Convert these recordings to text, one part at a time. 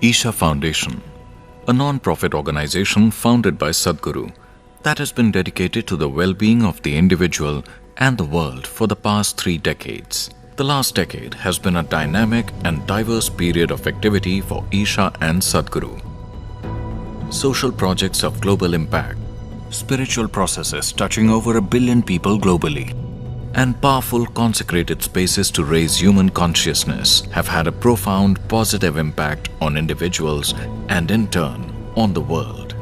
Isha Foundation, a non-profit organization founded by Sadhguru that has been dedicated to the well-being of the individual and the world for the past 3 decades. The last decade has been a dynamic and diverse period of activity for Isha and Sadhguru. Social projects of global impact, spiritual processes touching over 1 billion people globally, and powerful consecrated spaces to raise human consciousness have had a profound positive impact on individuals and in turn on the world.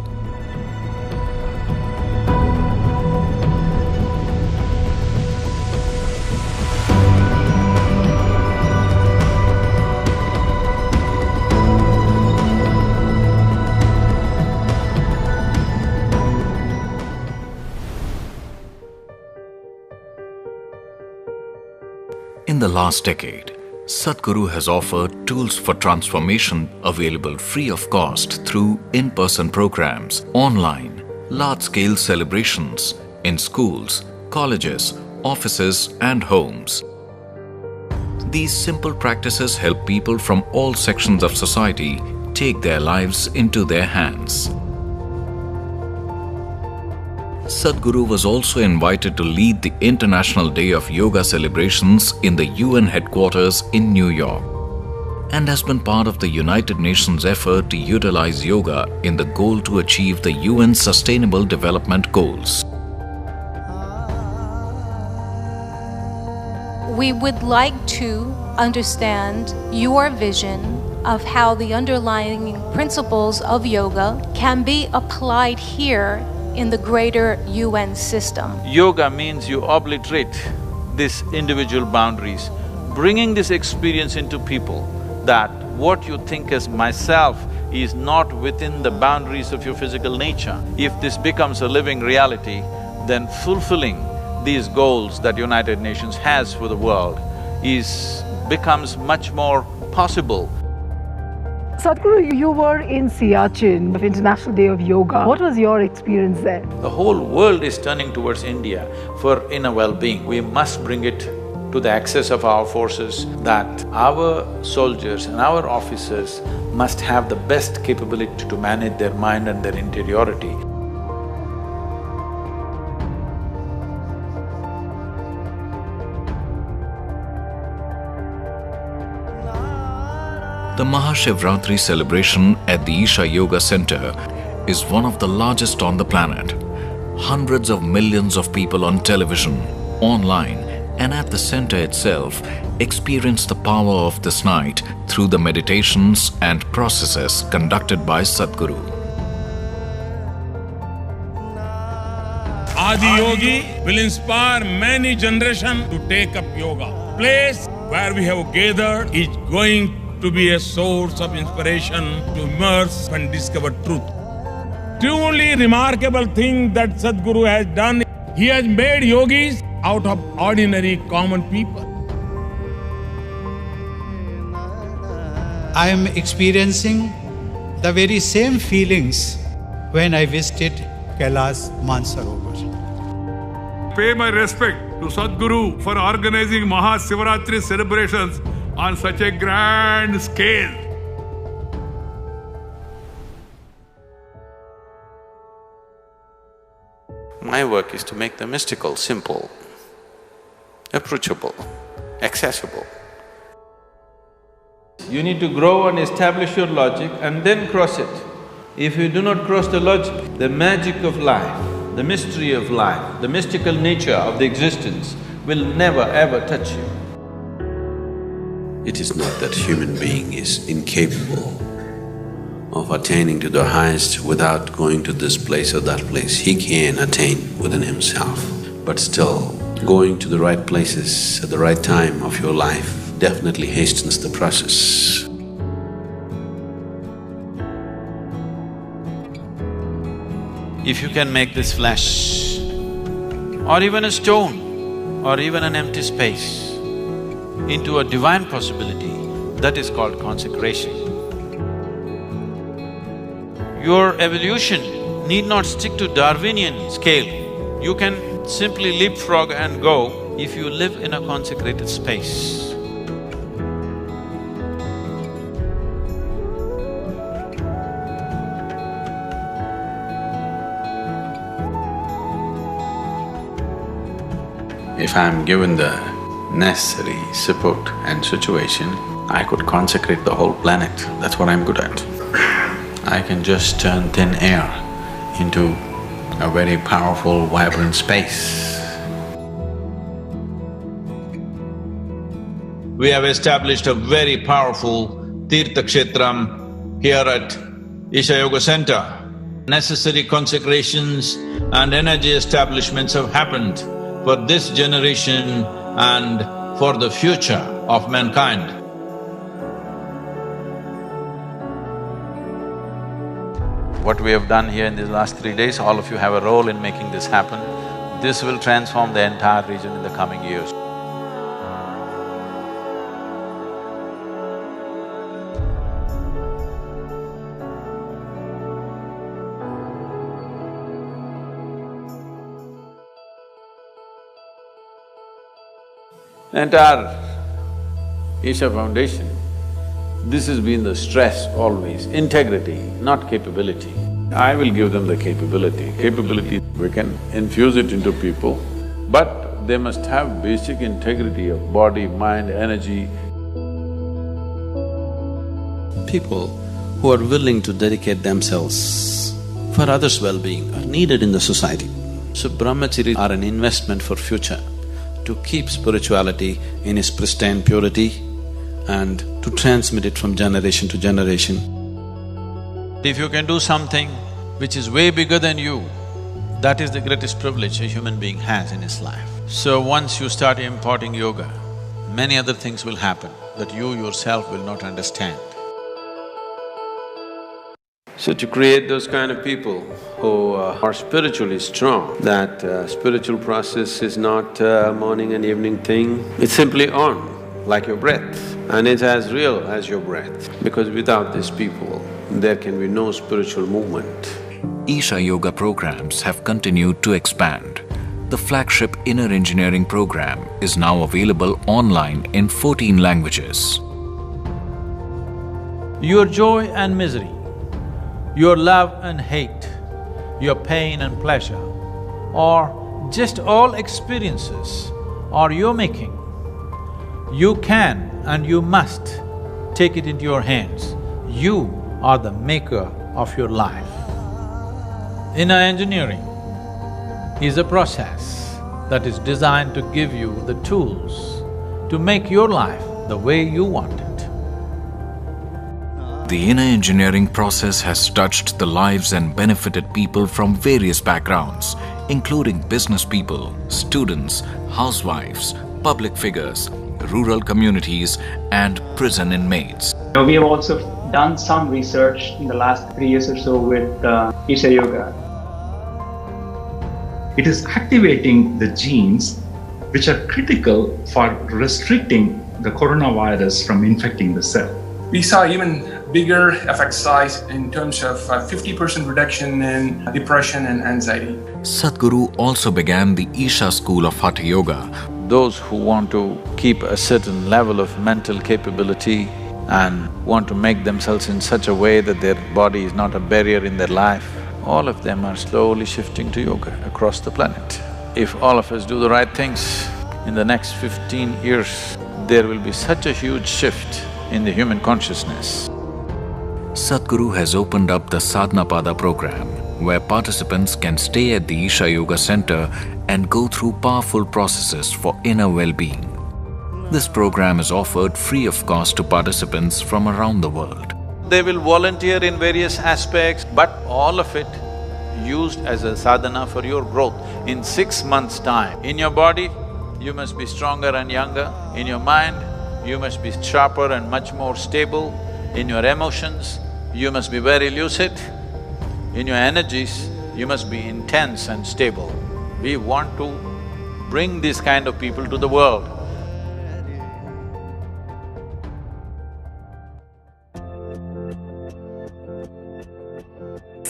In the last decade, Sadhguru has offered tools for transformation available free of cost through in-person programs, online, large-scale celebrations, in schools, colleges, offices and homes. These simple practices help people from all sections of society take their lives into their hands. Sadhguru was also invited to lead the International Day of Yoga celebrations in the UN headquarters in New York and has been part of the United Nations effort to utilize yoga in the goal to achieve the UN Sustainable Development Goals. We would like to understand your vision of how the underlying principles of yoga can be applied here in the greater UN system. Yoga means you obliterate these individual boundaries, bringing this experience into people that what you think as myself is not within the boundaries of your physical nature. If this becomes a living reality, then fulfilling these goals that United Nations has for the world becomes much more possible. Sadhguru, you were in Siachen, of International Day of Yoga. What was your experience there? The whole world is turning towards India for inner well-being. We must bring it to the access of our forces that our soldiers and our officers must have the best capability to manage their mind and their interiority. The Mahashivratri celebration at the Isha Yoga Center is one of the largest on the planet. Hundreds of millions of people on television, online and at the center itself experience the power of this night through the meditations and processes conducted by Sadhguru. Adi Yogi will inspire many generations to take up yoga. Place where we have gathered is going to be a source of inspiration to immerse and discover truth. Truly remarkable thing that Sadhguru has done, he has made yogis out of ordinary common people. I am experiencing the very same feelings when I visited Kailash Mansarovar. Pay my respect to Sadhguru for organizing Mahashivratri celebrations on such a grand scale. My work is to make the mystical simple, approachable, accessible. You need to grow and establish your logic and then cross it. If you do not cross the logic, the magic of life, the mystery of life, the mystical nature of the existence will never ever touch you. It is not that human being is incapable of attaining to the highest without going to this place or that place. He can attain within himself, but still going to the right places at the right time of your life definitely hastens the process. If you can make this flesh, or even a stone, or even an empty space, into a divine possibility, that is called consecration. Your evolution need not stick to Darwinian scale. You can simply leapfrog and go if you live in a consecrated space. If I'm given the necessary support and situation, I could consecrate the whole planet. That's what I'm good at. I can just turn thin air into a very powerful, vibrant space. We have established a very powerful Tirtha Kshetram here at Isha Yoga Center. Necessary consecrations and energy establishments have happened for this generation and for the future of mankind. What we have done here in these last 3 days, all of you have a role in making this happen. This will transform the entire region in the coming years. Entire Isha Foundation, this has been the stress always, integrity, not capability. I will give them the capability. Capability, we can infuse it into people, but they must have basic integrity of body, mind, energy. People who are willing to dedicate themselves for others' well-being are needed in the society. So brahmacharis are an investment for future, to keep spirituality in its pristine purity and to transmit it from generation to generation. If you can do something which is way bigger than you, that is the greatest privilege a human being has in his life. So once you start importing yoga, many other things will happen that you yourself will not understand. So to create those kind of people who are spiritually strong, that spiritual process is not a morning and evening thing, it's simply on, like your breath, and it's as real as your breath. Because without these people, there can be no spiritual movement. Isha Yoga programs have continued to expand. The flagship Inner Engineering program is now available online in 14 languages. Your joy and misery, your love and hate, your pain and pleasure, or just all experiences are your making. You can and you must take it into your hands. You are the maker of your life. Inner engineering is a process that is designed to give you the tools to make your life the way you want it. The inner engineering process has touched the lives and benefited people from various backgrounds, including business people, students, housewives, public figures, rural communities, and prison inmates. We have also done some research in the last 3 years or so with Isha Yoga. It is activating the genes which are critical for restricting the coronavirus from infecting the cell. We saw even bigger effect size in terms of 50% reduction in depression and anxiety. Sadhguru also began the Isha school of Hatha Yoga. Those who want to keep a certain level of mental capability and want to make themselves in such a way that their body is not a barrier in their life, all of them are slowly shifting to yoga across the planet. If all of us do the right things, in the next 15 years, there will be such a huge shift in the human consciousness. Sadhguru has opened up the Sadhana Pada program, where participants can stay at the Isha Yoga Center and go through powerful processes for inner well-being. This program is offered free of cost to participants from around the world. They will volunteer in various aspects, but all of it used as a sadhana for your growth. In 6 months' time, in your body, you must be stronger and younger. In your mind, you must be sharper and much more stable. In your emotions, you must be very lucid. In your energies, you must be intense and stable. We want to bring these kind of people to the world.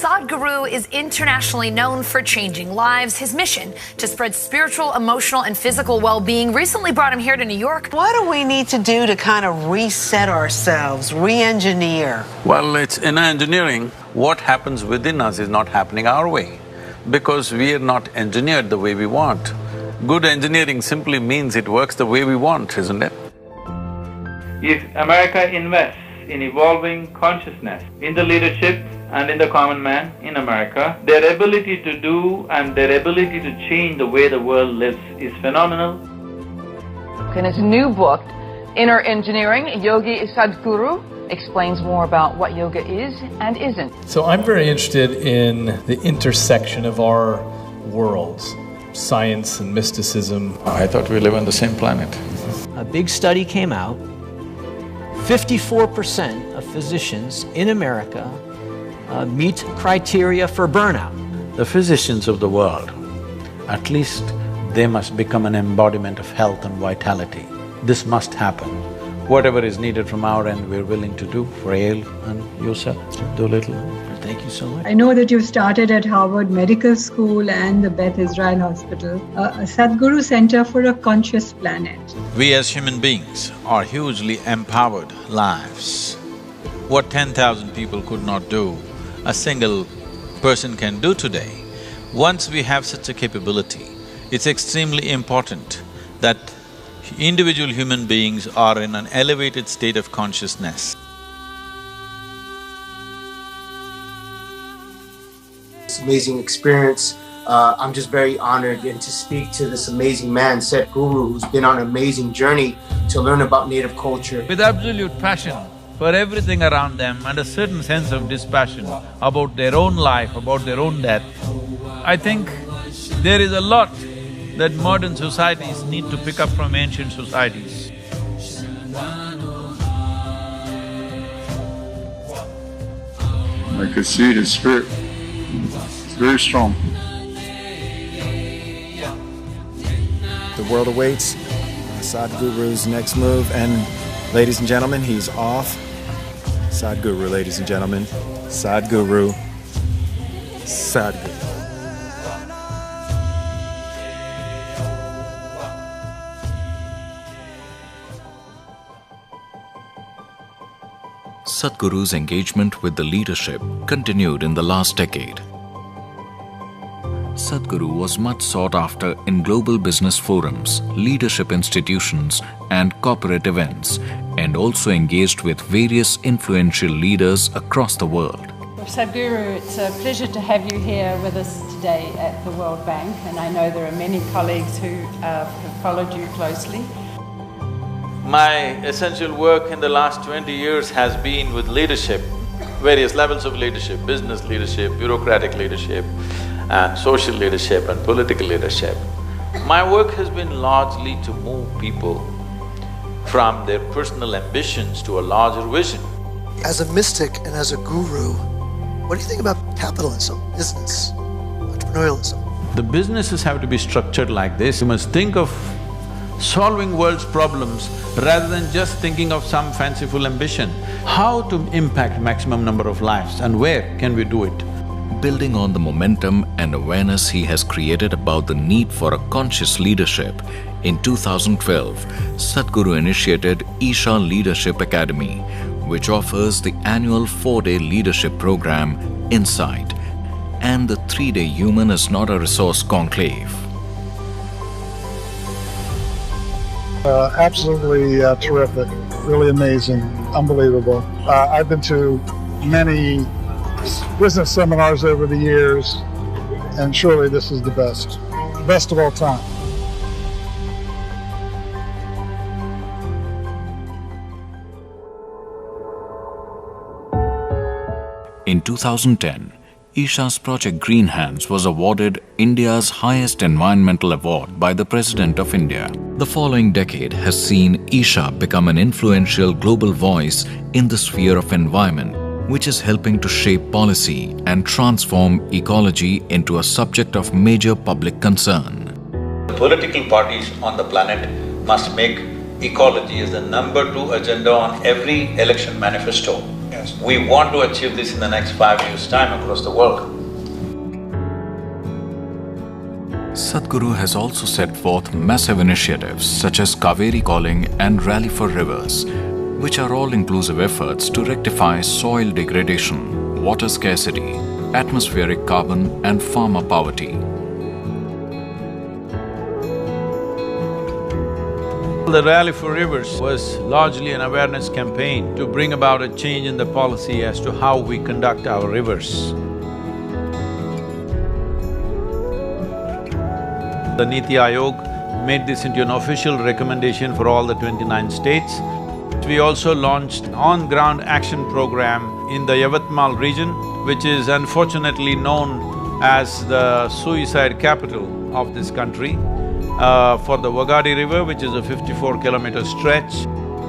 Sadhguru is internationally known for changing lives. His mission to spread spiritual, emotional, and physical well-being recently brought him here to New York. What do we need to do to kind of reset ourselves, re-engineer? Well, it's inner engineering. What happens within us is not happening our way because we are not engineered the way we want. Good engineering simply means it works the way we want, isn't it? If America invests in evolving consciousness in the leadership and in the common man in America, their ability to do and their ability to change the way the world lives is phenomenal. In his new book, Inner Engineering, Yogi Sadhguru explains more about what yoga is and isn't. So I'm very interested in the intersection of our worlds, science and mysticism. I thought we live on the same planet. A big study came out. 54% of physicians in America meet criteria for burnout. The physicians of the world, at least they must become an embodiment of health and vitality. This must happen. Whatever is needed from our end, we're willing to do for Ale and you, sir. Do a little. Thank you so much. I know that you've started at Harvard Medical School and the Beth Israel Hospital, a Sadhguru Center for a Conscious Planet. We as human beings are hugely empowered lives. What 10,000 people could not do, a single person can do today. Once we have such a capability, it's extremely important that individual human beings are in an elevated state of consciousness. It's an amazing experience. I'm just very honored and to speak to this amazing man, Sadhguru, who's been on an amazing journey to learn about native culture. With absolute passion for everything around them and a certain sense of dispassion about their own life, about their own death, I think there is a lot that modern societies need to pick up from ancient societies. I could see his spirit. It's very strong. The world awaits Sadhguru's next move, and ladies and gentlemen, he's off. Sadhguru, ladies and gentlemen. Sadhguru. Sadhguru. Sadhguru's engagement with the leadership continued in the last decade. Sadhguru was much sought after in global business forums, leadership institutions, and corporate events, and also engaged with various influential leaders across the world. Sadhguru, it's a pleasure to have you here with us today at the World Bank, and I know there are many colleagues who have followed you closely. My essential work in the last 20 years has been with leadership, various levels of leadership, business leadership, bureaucratic leadership, and social leadership and political leadership. My work has been largely to move people from their personal ambitions to a larger vision. As a mystic and as a guru, what do you think about capitalism, business, entrepreneurialism? The businesses have to be structured like this. You must think of solving world's problems rather than just thinking of some fanciful ambition. How to impact maximum number of lives and where can we do it? Building on the momentum and awareness he has created about the need for a conscious leadership, in 2012, Sadhguru initiated Isha Leadership Academy, which offers the annual 4-day leadership program, Insight, and the 3-day Human is Not a Resource conclave. Absolutely terrific, really amazing, unbelievable. I've been to many business seminars over the years, and surely this is the best of all time. In 2010, Isha's project Green Hands was awarded India's highest environmental award by the President of India. The following decade has seen Isha become an influential global voice in the sphere of environment, which is helping to shape policy and transform ecology into a subject of major public concern. The political parties on the planet must make ecology as the #2 agenda on every election manifesto. Yes. We want to achieve this in the next 5 years' time across the world. Sadhguru has also set forth massive initiatives such as Kaveri Calling and Rally for Rivers, which are all-inclusive efforts to rectify soil degradation, water scarcity, atmospheric carbon and farmer poverty. The Rally for Rivers was largely an awareness campaign to bring about a change in the policy as to how we conduct our rivers. The Niti Aayog made this into an official recommendation for all the 29 states. We also launched an on-ground action program in the Yavatmal region, which is unfortunately known as the suicide capital of this country, for the Wagadi River, which is a 54-kilometer stretch.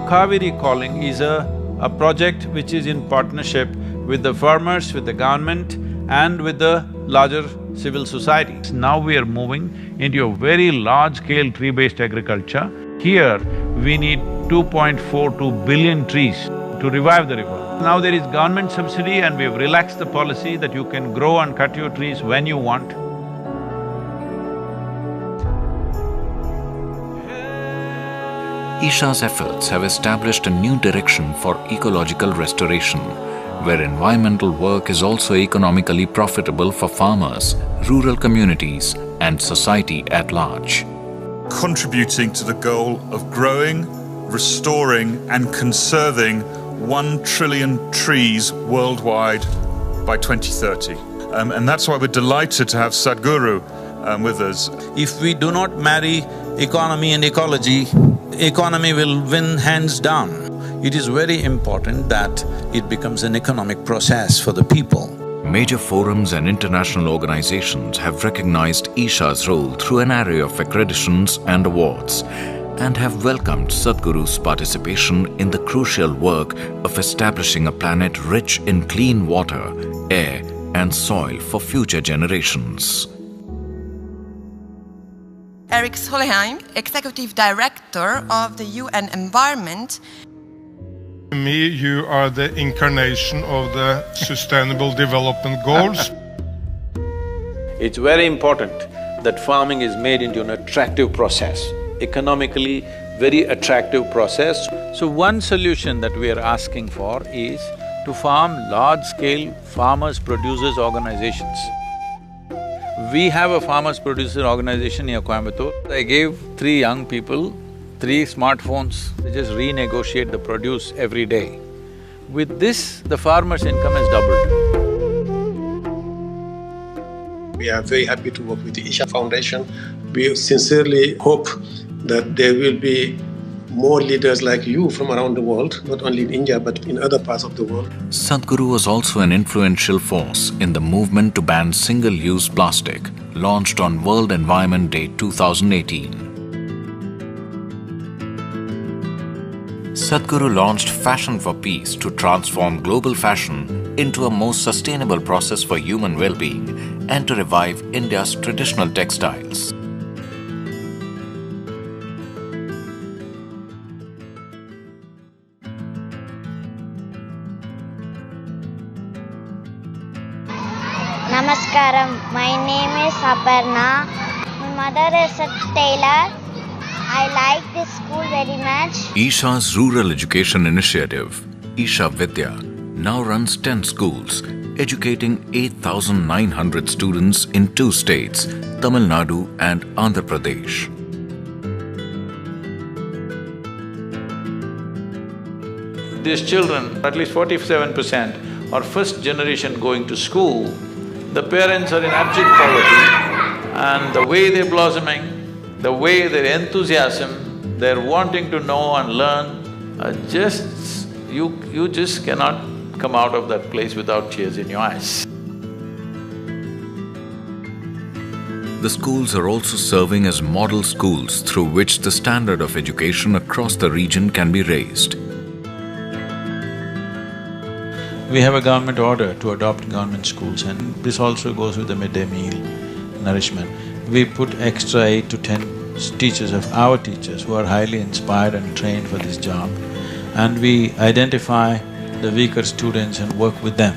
Kaveri Calling is a project which is in partnership with the farmers, with the government and with the larger civil society. Now we are moving into a very large-scale tree-based agriculture. Here, we need 2.42 billion trees to revive the river. Now there is government subsidy and we've relaxed the policy that you can grow and cut your trees when you want. Isha's efforts have established a new direction for ecological restoration, where environmental work is also economically profitable for farmers, rural communities and society at large. Contributing to the goal of growing, restoring and conserving 1 trillion trees worldwide by 2030. And that's why we're delighted to have Sadhguru with us. If we do not marry economy and ecology, economy will win hands down. It is very important that it becomes an economic process for the people. Major forums and international organizations have recognized Isha's role through an array of accreditations and awards, and have welcomed Sadhguru's participation in the crucial work of establishing a planet rich in clean water, air and soil for future generations. Eric Solheim, Executive Director of the UN Environment. To me, you are the incarnation of the Sustainable Development Goals. It's very important that farming is made into an attractive process, economically very attractive process. So one solution that we are asking for is to form large-scale farmers-producers organizations. We have a farmers-producer organization near Coimbatore. I gave 3 young people 3 smartphones, they just renegotiate the produce every day. With this, the farmer's income has doubled. We are very happy to work with the Isha Foundation. We sincerely hope that there will be more leaders like you from around the world, not only in India but in other parts of the world. Sadhguru was also an influential force in the movement to ban single-use plastic, launched on World Environment Day 2018. Sadhguru launched Fashion for Peace to transform global fashion into a more sustainable process for human well-being and to revive India's traditional textiles. Namaskaram, my name is Aparna. My mother is a tailor. I like this school very much. Isha's rural education initiative, Isha Vidya, now runs 10 schools, educating 8,900 students in 2 states, Tamil Nadu and Andhra Pradesh. These children, at least 47%, are first generation going to school. The parents are in abject poverty, and the way they're blossoming, the way their enthusiasm, their wanting to know and learn, you just cannot come out of that place without tears in your eyes. The schools are also serving as model schools through which the standard of education across the region can be raised. We have a government order to adopt government schools, and this also goes with the midday meal nourishment. We put extra 8 to 10 teachers of our teachers who are highly inspired and trained for this job, and we identify the weaker students and work with them.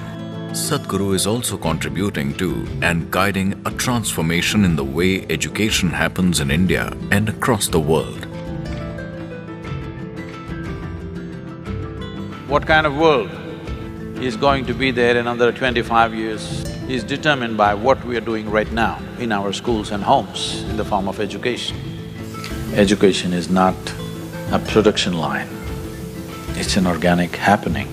Sadhguru is also contributing to and guiding a transformation in the way education happens in India and across the world. What kind of world is going to be there in another 25 years is determined by what we are doing right now in our schools and homes in the form of education. Education is not a production line. It's an organic happening.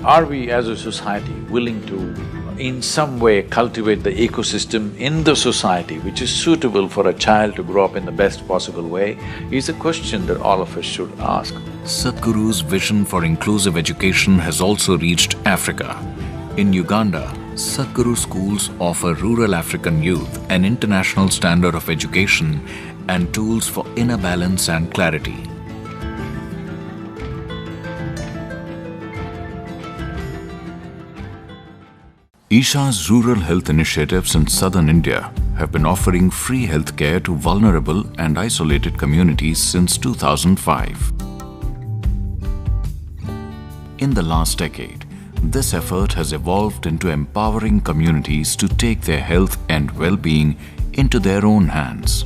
Are we as a society willing to in some way cultivate the ecosystem in the society which is suitable for a child to grow up in the best possible way is a question that all of us should ask. Sadhguru's vision for inclusive education has also reached Africa. In Uganda, Sadhguru schools offer rural African youth an international standard of education and tools for inner balance and clarity. Isha's rural health initiatives in southern India have been offering free healthcare to vulnerable and isolated communities since 2005. In the last decade, this effort has evolved into empowering communities to take their health and well-being into their own hands.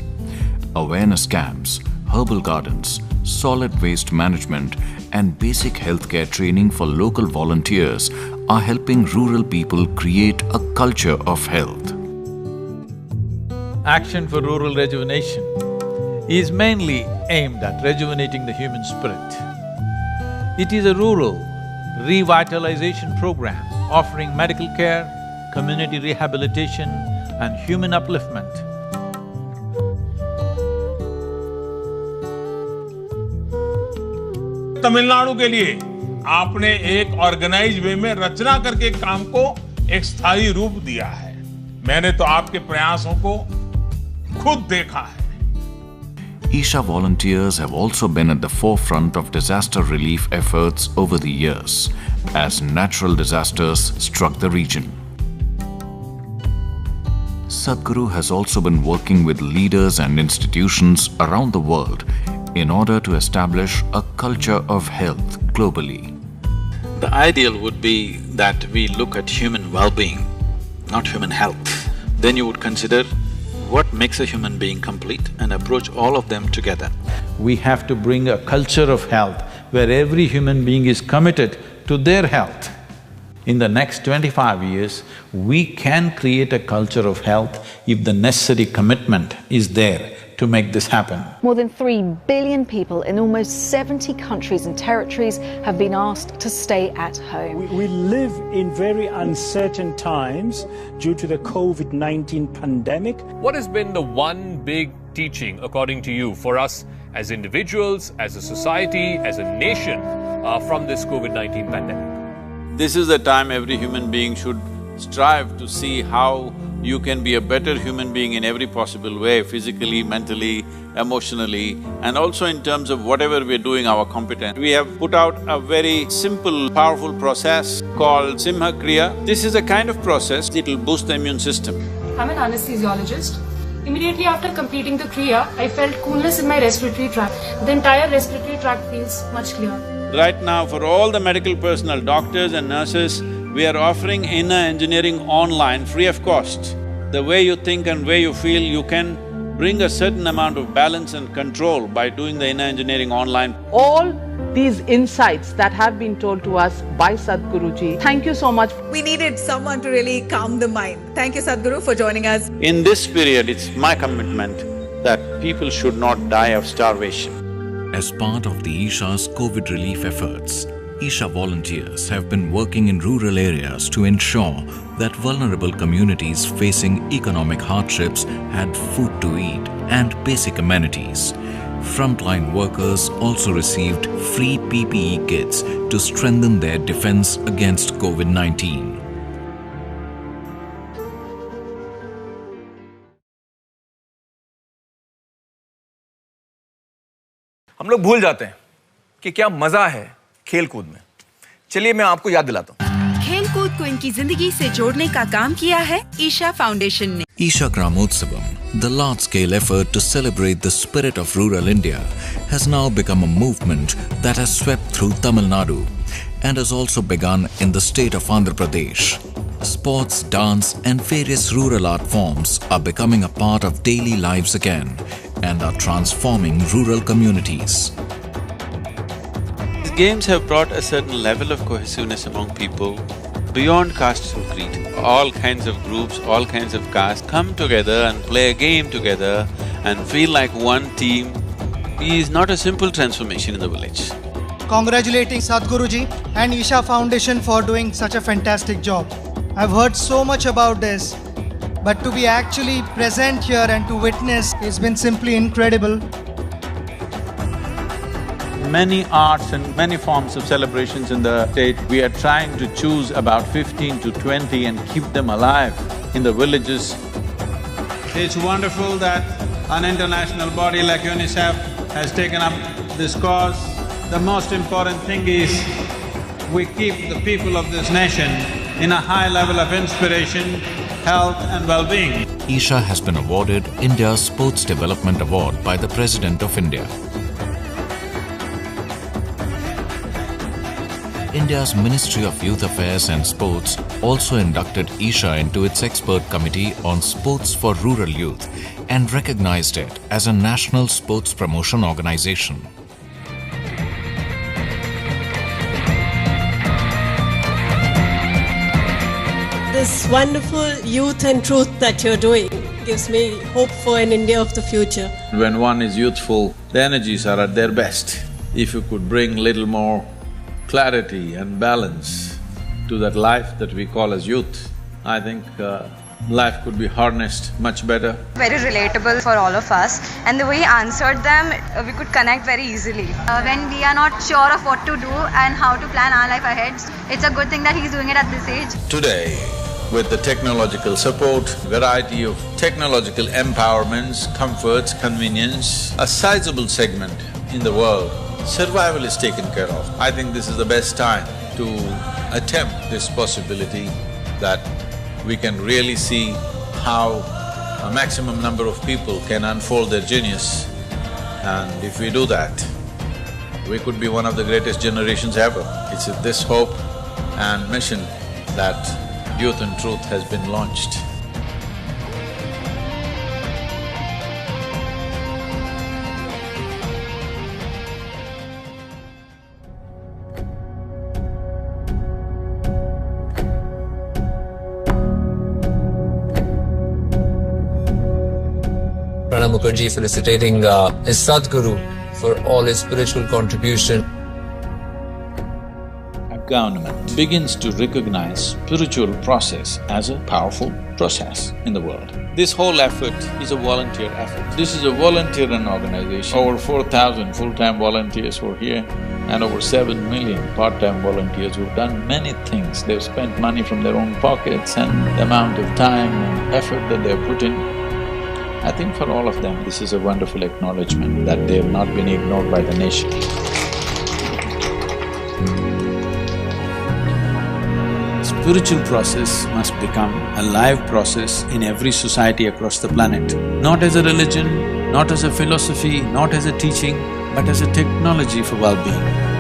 Awareness camps, herbal gardens, solid waste management, and basic healthcare training for local volunteers are helping rural people create a culture of health. Action for Rural Rejuvenation is mainly aimed at rejuvenating the human spirit. It is a rural revitalization program offering medical care, community rehabilitation and human upliftment. Tamil Nadu के लिए आपने एक organise way में रचना करके काम को एक स्थायी रूप दिया है। मैंने तो आपके प्रयासों को खुद देखा है। Isha volunteers have also been at the forefront of disaster relief efforts over the years as natural disasters struck the region. Sadhguru has also been working with leaders and institutions around the world in order to establish a culture of health globally. The ideal would be that we look at human well-being, not human health. Then you would consider what makes a human being complete and approach all of them together. We have to bring a culture of health where every human being is committed to their health. In the next 25 years, we can create a culture of health if the necessary commitment is there to make this happen. More than 3 billion people in almost 70 countries and territories have been asked to stay at home. We live in very uncertain times due to the COVID-19 pandemic. What has been the one big teaching, according to you, for us as individuals, as a society, as a nation, from this COVID-19 pandemic? This is the time every human being should strive to see how you can be a better human being in every possible way, physically, mentally, emotionally, and also in terms of whatever we're doing, our competence. We have put out a very simple, powerful process called Simha Kriya. This is a kind of process, it'll boost the immune system. I'm an anesthesiologist. Immediately after completing the Kriya, I felt coolness in my respiratory tract. The entire respiratory tract feels much clearer. Right now, for all the medical personnel, doctors and nurses, we are offering inner engineering online free of cost. The way you think and way you feel, you can bring a certain amount of balance and control by doing the inner engineering online. All these insights that have been told to us by Sadhguruji, thank you so much. We needed someone to really calm the mind. Thank you, Sadhguru, for joining us. In this period, it's my commitment that people should not die of starvation. As part of the Isha's COVID relief efforts, Isha volunteers have been working in rural areas to ensure that vulnerable communities facing economic hardships had food to eat and basic amenities. Frontline workers also received free PPE kits to strengthen their defense against COVID-19. हम लोग भूल जाते हैं कि क्या मजा है खेल-कूद में। चलिए मैं आपको याद दिलाता हूँ। खेल-कूद को इनकी जिंदगी से जोड़ने का काम किया है ईशा फाउंडेशन ने। Isha Gramotsavam, the large-scale effort to celebrate the spirit of rural India, has now become a movement that has swept through Tamil Nadu and has also begun in the state of Andhra Pradesh. Sports, dance and various rural art forms are becoming a part of daily lives again and are transforming rural communities. These games have brought a certain level of cohesiveness among people beyond caste and creed. All kinds of groups, all kinds of castes come together and play a game together and feel like one team is not a simple transformation in the village. Congratulating Sadhguruji and Isha Foundation for doing such a fantastic job. I've heard so much about this, but to be actually present here and to witness has been simply incredible. Many arts and many forms of celebrations in the state, we are trying to choose about 15 to 20 and keep them alive in the villages. It's wonderful that an international body like UNICEF has taken up this cause. The most important thing is we keep the people of this nation in a high level of inspiration, health and well-being. Isha has been awarded India's Sports Development Award by the President of India. India's Ministry of Youth Affairs and Sports also inducted Isha into its expert committee on sports for rural youth and recognized it as a national sports promotion organization. This wonderful youth and truth that you're doing gives me hope for an India of the future. When one is youthful, the energies are at their best. If you could bring little more clarity and balance to that life that we call as youth, I think life could be harnessed much better. Very relatable for all of us, and the way he answered them, we could connect very easily. When we are not sure of what to do and how to plan our life ahead, it's a good thing that he's doing it at this age. Today, with the technological support, variety of technological empowerments, comforts, convenience, a sizable segment in the world, survival is taken care of. I think this is the best time to attempt this possibility that we can really see how a maximum number of people can unfold their genius. And if we do that, we could be one of the greatest generations ever. It's this hope and mission that Youth and Truth has been launched. Pranab Mukherjee felicitating his Sadhguru for all his spiritual contribution. A government begins to recognize spiritual process as a powerful process in the world. This whole effort is a volunteer effort. This is a volunteer-run organization. Over 4,000 full-time volunteers who are here and over 7 million part-time volunteers who've done many things. They've spent money from their own pockets and the amount of time and effort that they've put in. I think for all of them, this is a wonderful acknowledgement that they have not been ignored by the nation. Spiritual process must become a live process in every society across the planet. Not as a religion, not as a philosophy, not as a teaching, but as a technology for well-being.